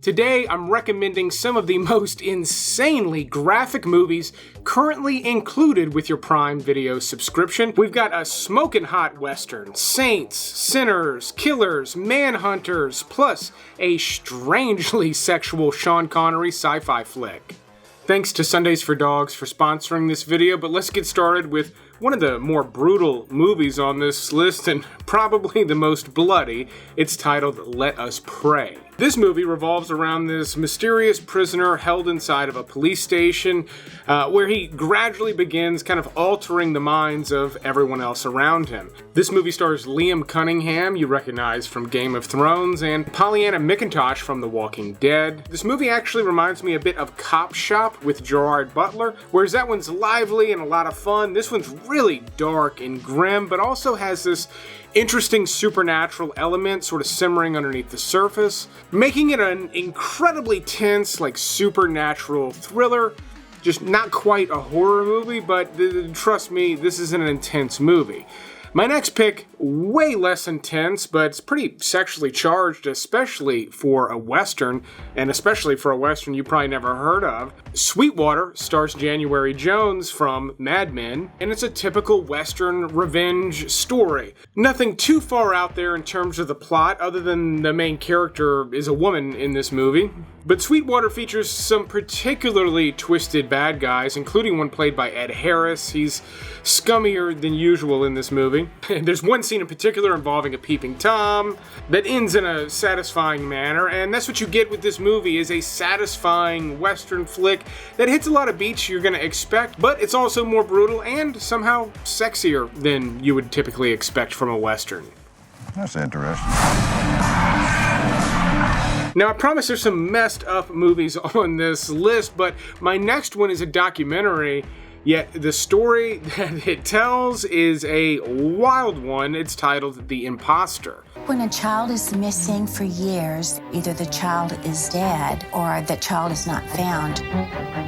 Today, I'm recommending some of the most insanely graphic movies currently included with your Prime Video subscription. We've got a smoking hot western, saints, sinners, killers, manhunters, plus a strangely sexual Sean Connery sci-fi flick. Thanks to Sundays for Dogs for sponsoring this video, but let's get started with one of the more brutal movies on this list, and probably the most bloody. It's titled Let Us Pray. This movie revolves around this mysterious prisoner held inside of a police station where he gradually begins kind of altering the minds of everyone else around him. This movie stars Liam Cunningham, you recognize from Game of Thrones, and Pollyanna McIntosh from The Walking Dead. This movie actually reminds me a bit of Cop Shop with Gerard Butler, whereas that one's lively and a lot of fun. This one's really dark and grim, but also has this interesting supernatural element sort of simmering underneath the surface, making it an incredibly tense, like, supernatural thriller. Just not quite a horror movie, but trust me, this is an intense movie. My next pick, way less intense, but it's pretty sexually charged, especially for a Western, and especially for a Western you probably never heard of. Sweetwater stars January Jones from Mad Men, and it's a typical Western revenge story. Nothing too far out there in terms of the plot, other than the main character is a woman in this movie. But Sweetwater features some particularly twisted bad guys, including one played by Ed Harris. He's scummier than usual in this movie. There's one scene in particular involving a peeping Tom that ends in a satisfying manner, and that's what you get with this movie, is a satisfying Western flick that hits a lot of beats you're going to expect, but it's also more brutal and somehow sexier than you would typically expect from a Western. That's interesting. Now, I promise there's some messed up movies on this list, but my next one is a documentary, yet the story that it tells is a wild one. It's titled The Imposter. When a child is missing for years, either the child is dead or the child is not found.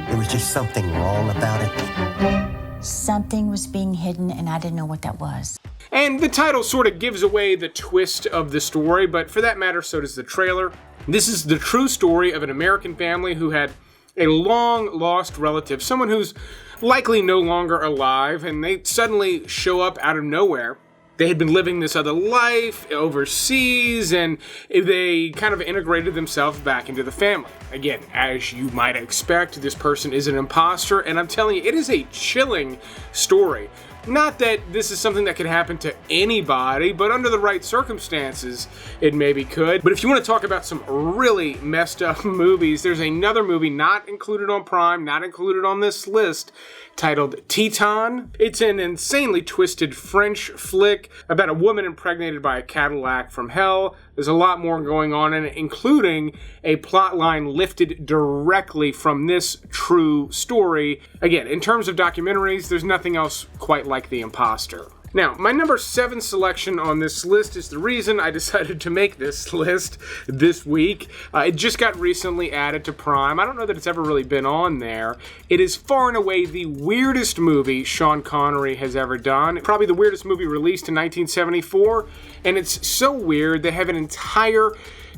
There was just something wrong about it. Something was being hidden, and I didn't know what that was. And the title sort of gives away the twist of the story, but for that matter, so does the trailer. This is the true story of an American family who had a long-lost relative, someone who's likely no longer alive, and they suddenly show up out of nowhere. They had been living this other life overseas, and they kind of integrated themselves back into the family. Again, as you might expect, this person is an imposter, and I'm telling you, it is a chilling story. Not that this is something that could happen to anybody, but under the right circumstances, it maybe could. But if you want to talk about some really messed up movies, there's another movie not included on Prime, not included on this list, titled Teton. It's an insanely twisted French flick about a woman impregnated by a Cadillac from hell. There's a lot more going on in it, including a plotline lifted directly from this true story. Again, in terms of documentaries, there's nothing else quite like The Imposter. Now, my number 7 selection on this list is the reason I decided to make this list this week. It just got recently added to Prime. I don't know that it's ever really been on there. It is far and away the weirdest movie Sean Connery has ever done. Probably the weirdest movie released in 1974. And it's so weird, they have an entire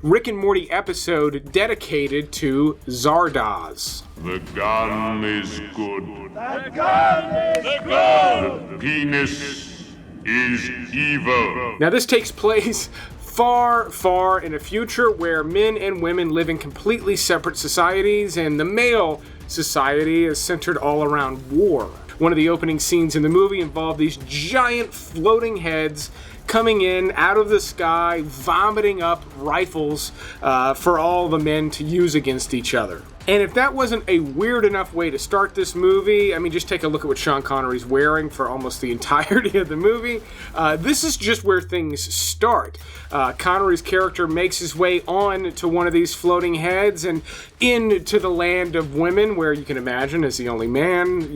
Rick and Morty episode dedicated to Zardoz. The gun is good. The gun is good. The penis is evil. Now, this takes place far in a future where men and women live in completely separate societies, and the male society is centered all around war. One of the opening scenes in the movie involved these giant floating heads coming in out of the sky, vomiting up rifles for all the men to use against each other. And if that wasn't a weird enough way to start this movie, I mean, just take a look at what Sean Connery's wearing for almost the entirety of the movie. This is just where things start. Connery's character makes his way on to one of these floating heads and into the land of women, where you can imagine, as the only man,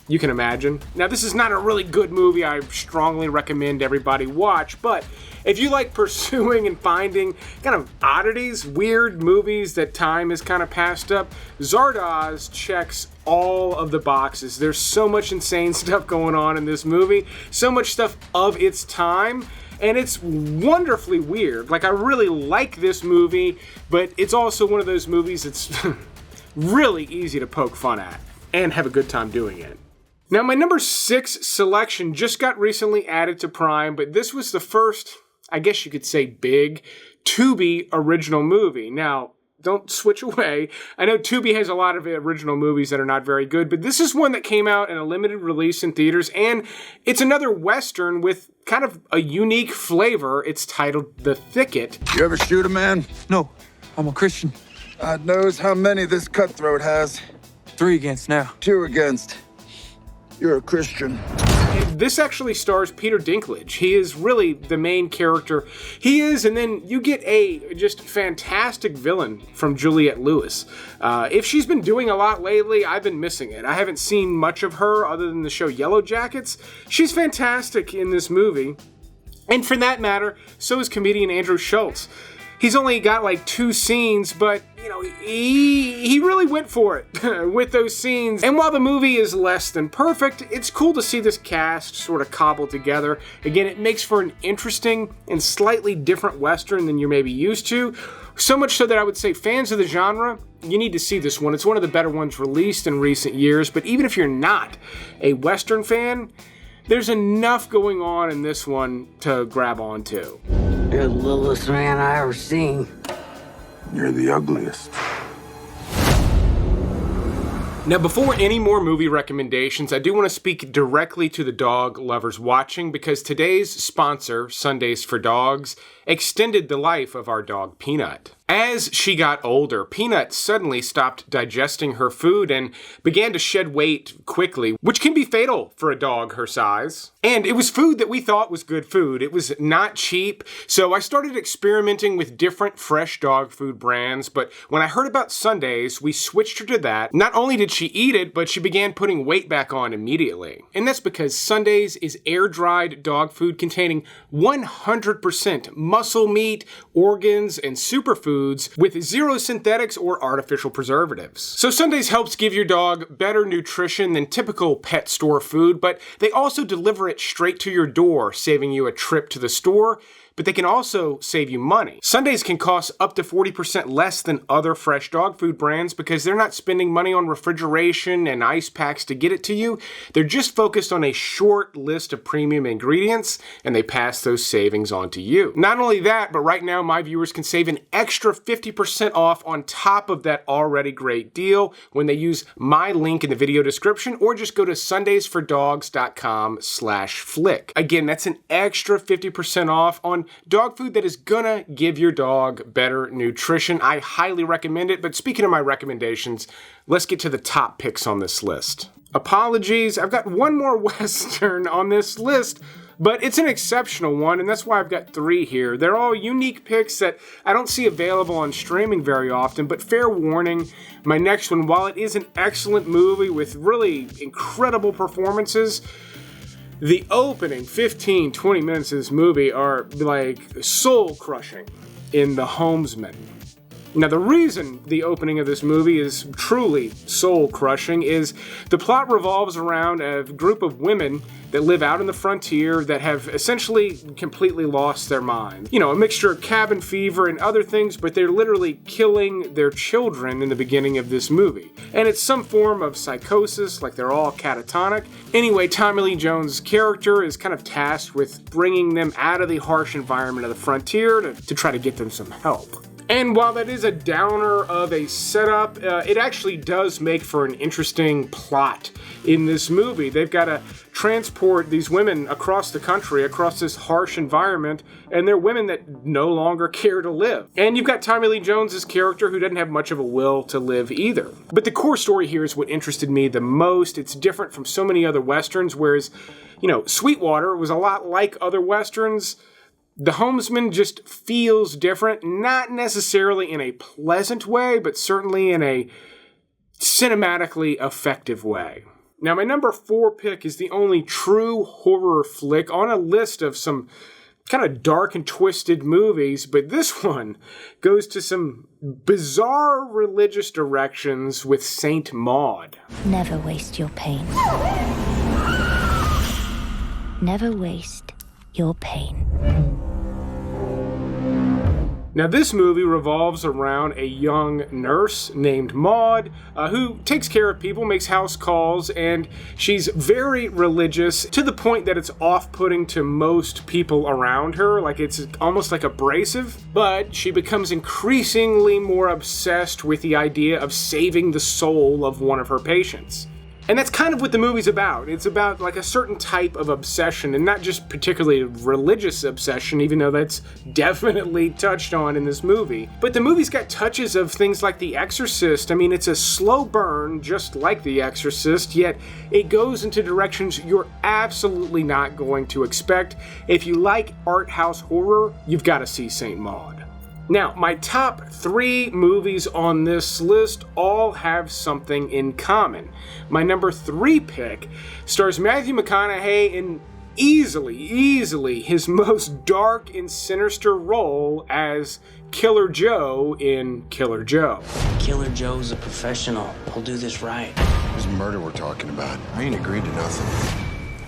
you can imagine. Now, this is not a really good movie I strongly recommend everybody watch, but if you like pursuing and finding kind of oddities, weird movies that time has kind of passed up, Zardoz checks all of the boxes. There's so much insane stuff going on in this movie, so much stuff of its time, and it's wonderfully weird. Like, I really like this movie, but it's also one of those movies that's really easy to poke fun at and have a good time doing it. Now, my number 6 selection just got recently added to Prime, but this was the first, I guess you could say, big Tubi original movie. Now, don't switch away. I know Tubi has a lot of original movies that are not very good, but this is one that came out in a limited release in theaters, and it's another Western with kind of a unique flavor. It's titled The Thicket. You ever shoot a man? No, I'm a Christian. God knows how many this cutthroat has. 3 against now. 2 against. You're a Christian. This actually stars Peter Dinklage. He is really the main character. He is, and then you get a just fantastic villain from Juliette Lewis. If she's been doing a lot lately, I've been missing it. I haven't seen much of her other than the show Yellow Jackets. She's fantastic in this movie. And for that matter, so is comedian Andrew Schultz. He's only got like 2 scenes, but, you know, he really went for it with those scenes. And while the movie is less than perfect, it's cool to see this cast sort of cobbled together. Again, it makes for an interesting and slightly different Western than you're maybe used to. So much so that I would say fans of the genre, you need to see this one. It's one of the better ones released in recent years. But even if you're not a Western fan, there's enough going on in this one to grab onto. You're the littlest man I ever seen. You're the ugliest. Now, before any more movie recommendations, I do want to speak directly to the dog lovers watching, because today's sponsor, Sundays for Dogs, extended the life of our dog Peanut. As she got older, Peanut suddenly stopped digesting her food and began to shed weight quickly, which can be fatal for a dog her size. And it was food that we thought was good food. It was not cheap, so I started experimenting with different fresh dog food brands, but when I heard about Sundays, we switched her to that. Not only did she eat it, but she began putting weight back on immediately. And that's because Sundays is air-dried dog food containing 100% muscle meat, organs, and superfoods with 0 synthetics or artificial preservatives. So Sundays helps give your dog better nutrition than typical pet store food, but they also deliver it straight to your door, saving you a trip to the store. But they can also save you money. Sundays can cost up to 40% less than other fresh dog food brands because they're not spending money on refrigeration and ice packs to get it to you. They're just focused on a short list of premium ingredients, and they pass those savings on to you. Not only that, but right now my viewers can save an extra 50% off on top of that already great deal when they use my link in the video description or just go to sundaysfordogs.com/flick. Again, that's an extra 50% off on dog food that is gonna give your dog better nutrition. I highly recommend it, but speaking of my recommendations, let's get to the top picks on this list. Apologies, I've got one more Western on this list, but it's an exceptional one, and that's why I've got 3 here. They're all unique picks that I don't see available on streaming very often, but fair warning, my next one, while it is an excellent movie with really incredible performances, the opening 15-20 minutes of this movie are like soul-crushing in The Homesman. Now, the reason the opening of this movie is truly soul-crushing is the plot revolves around a group of women that live out in the frontier that have essentially completely lost their minds. You know, a mixture of cabin fever and other things, but they're literally killing their children in the beginning of this movie. And it's some form of psychosis, like they're all catatonic. Anyway, Tommy Lee Jones' character is kind of tasked with bringing them out of the harsh environment of the frontier to try to get them some help. And while that is a downer of a setup, it actually does make for an interesting plot in this movie. They've got to transport these women across the country, across this harsh environment, and they're women that no longer care to live. And you've got Tommy Lee Jones' character who doesn't have much of a will to live either. But the core story here is what interested me the most. It's different from so many other Westerns, whereas, you know, Sweetwater was a lot like other Westerns. The Homesman just feels different, not necessarily in a pleasant way, but certainly in a cinematically effective way. Now, my number 4 pick is the only true horror flick on a list of some kind of dark and twisted movies, but this one goes to some bizarre religious directions with Saint Maud. Never waste your pain. Never waste your pain. Now, this movie revolves around a young nurse named Maud who takes care of people, makes house calls, and she's very religious to the point that it's off-putting to most people around her. Like, it's almost like abrasive, but she becomes increasingly more obsessed with the idea of saving the soul of one of her patients. And that's kind of what the movie's about. It's about like a certain type of obsession, and not just particularly religious obsession, even though that's definitely touched on in this movie. But the movie's got touches of things like The Exorcist. I mean, it's a slow burn, just like The Exorcist, yet it goes into directions you're absolutely not going to expect. If you like art house horror, you've got to see St. Maud. Now, my top 3 movies on this list all have something in common. My number 3 pick stars Matthew McConaughey in easily his most dark and sinister role as Killer Joe in Killer Joe. Killer Joe's a professional. He'll do this right. It's murder we're talking about. I ain't agreed to nothing.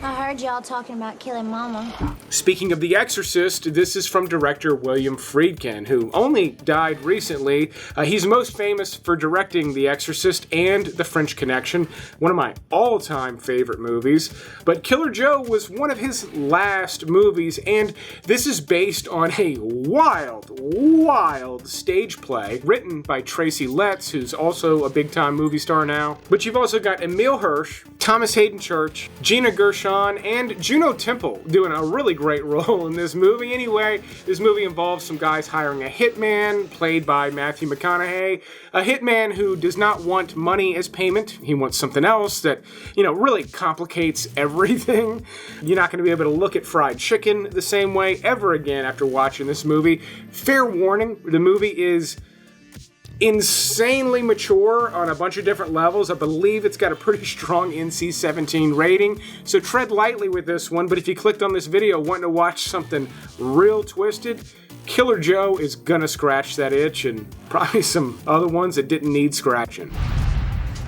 I heard y'all talking about killing Mama. Speaking of The Exorcist, this is from director William Friedkin, who only died recently. He's most famous for directing The Exorcist and The French Connection, one of my all-time favorite movies. But Killer Joe was one of his last movies, and this is based on a wild stage play written by Tracy Letts, who's also a big-time movie star now. But you've also got Emile Hirsch, Thomas Hayden Church, Gina Gershon, and Juno Temple doing a really great role in this movie. Anyway, this movie involves some guys hiring a hitman, played by Matthew McConaughey, a hitman who does not want money as payment. He wants something else that, really complicates everything. You're not going to be able to look at fried chicken the same way ever again after watching this movie. Fair warning, the movie is insanely mature on a bunch of different levels. I believe it's got a pretty strong NC-17 rating, so tread lightly with this one. But if you clicked on this video wanting to watch something real twisted, Killer Joe is gonna scratch that itch, and probably some other ones that didn't need scratching.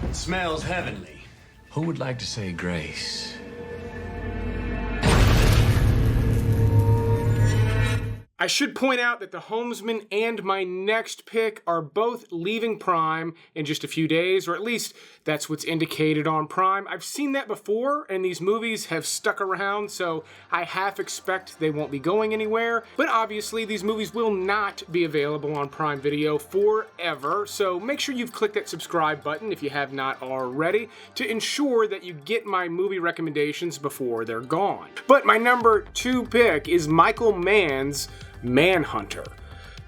It smells heavenly. Who would like to say grace? I should point out that the Homesman and my next pick are both leaving Prime in just a few days, or at least that's what's indicated on Prime. I've seen that before, and these movies have stuck around, so I half expect they won't be going anywhere. But obviously, these movies will not be available on Prime Video forever, so make sure you've clicked that subscribe button if you have not already to ensure that you get my movie recommendations before they're gone. But my number 2 pick is Michael Mann's Manhunter.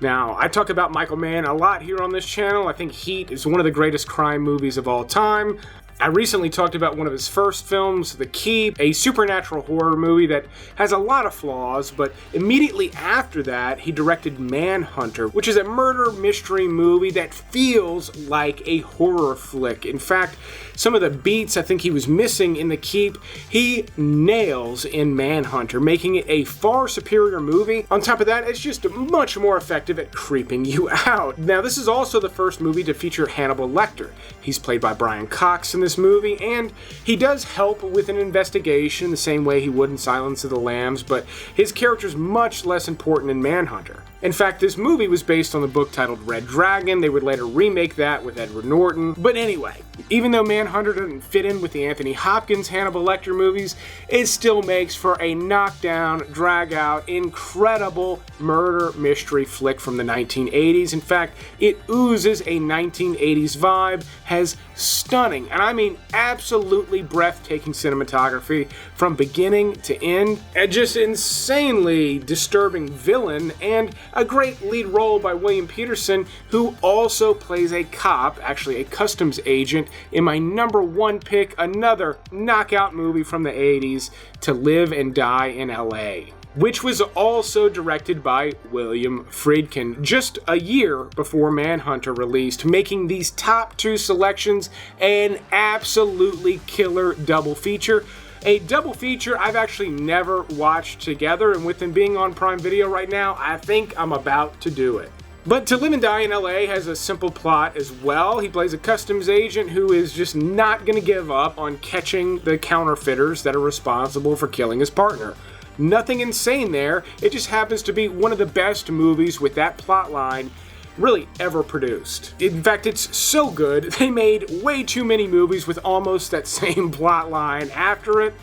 Now, I talk about Michael Mann a lot here on this channel. I think Heat is one of the greatest crime movies of all time. I recently talked about one of his first films, The Keep, a supernatural horror movie that has a lot of flaws, but immediately after that, he directed Manhunter, which is a murder mystery movie that feels like a horror flick. In fact, some of the beats I think he was missing in The Keep, he nails in Manhunter, making it a far superior movie. On top of that, it's just much more effective at creeping you out. Now, this is also the first movie to feature Hannibal Lecter. He's played by Brian Cox in this movie, and he does help with an investigation the same way he would in Silence of the Lambs, but his character's much less important in Manhunter. In fact, this movie was based on the book titled Red Dragon. They would later remake that with Edward Norton. But anyway, even though Manhunter doesn't fit in with the Anthony Hopkins Hannibal Lecter movies, it still makes for a knockdown, drag-out, incredible murder mystery flick from the 1980s. In fact, it oozes a 1980s vibe, has stunning, and I mean absolutely breathtaking cinematography from beginning to end, and just insanely disturbing villain, and a great lead role by William Peterson, who also plays a cop, actually a customs agent, in my number 1 pick, another knockout movie from the 80s, To Live and Die in LA, which was also directed by William Friedkin just a year before Manhunter released, making these top 2 selections an absolutely killer double feature. A double feature I've actually never watched together, and with them being on Prime Video right now, I think I'm about to do it. But To Live and Die in LA has a simple plot as well. He plays a customs agent who is just not going to give up on catching the counterfeiters that are responsible for killing his partner. Nothing insane there, it just happens to be one of the best movies with that plot line really ever produced. In fact, it's so good, they made way too many movies with almost that same plot line after it.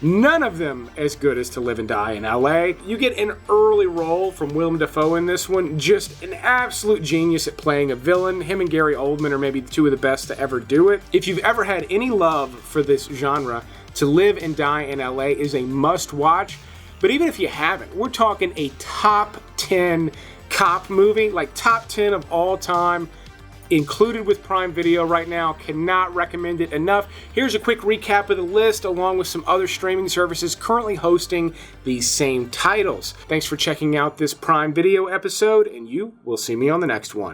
None of them as good as To Live and Die in LA. You get an early role from Willem Dafoe in this one, just an absolute genius at playing a villain. Him and Gary Oldman are maybe two of the best to ever do it. If you've ever had any love for this genre, To Live and Die in LA is a must-watch. But even if you haven't, we're talking a top 10 cop movie, like top 10 of all time, included with Prime Video right now. Cannot recommend it enough. Here's a quick recap of the list, along with some other streaming services currently hosting these same titles. Thanks for checking out this Prime Video episode, and you will see me on the next one.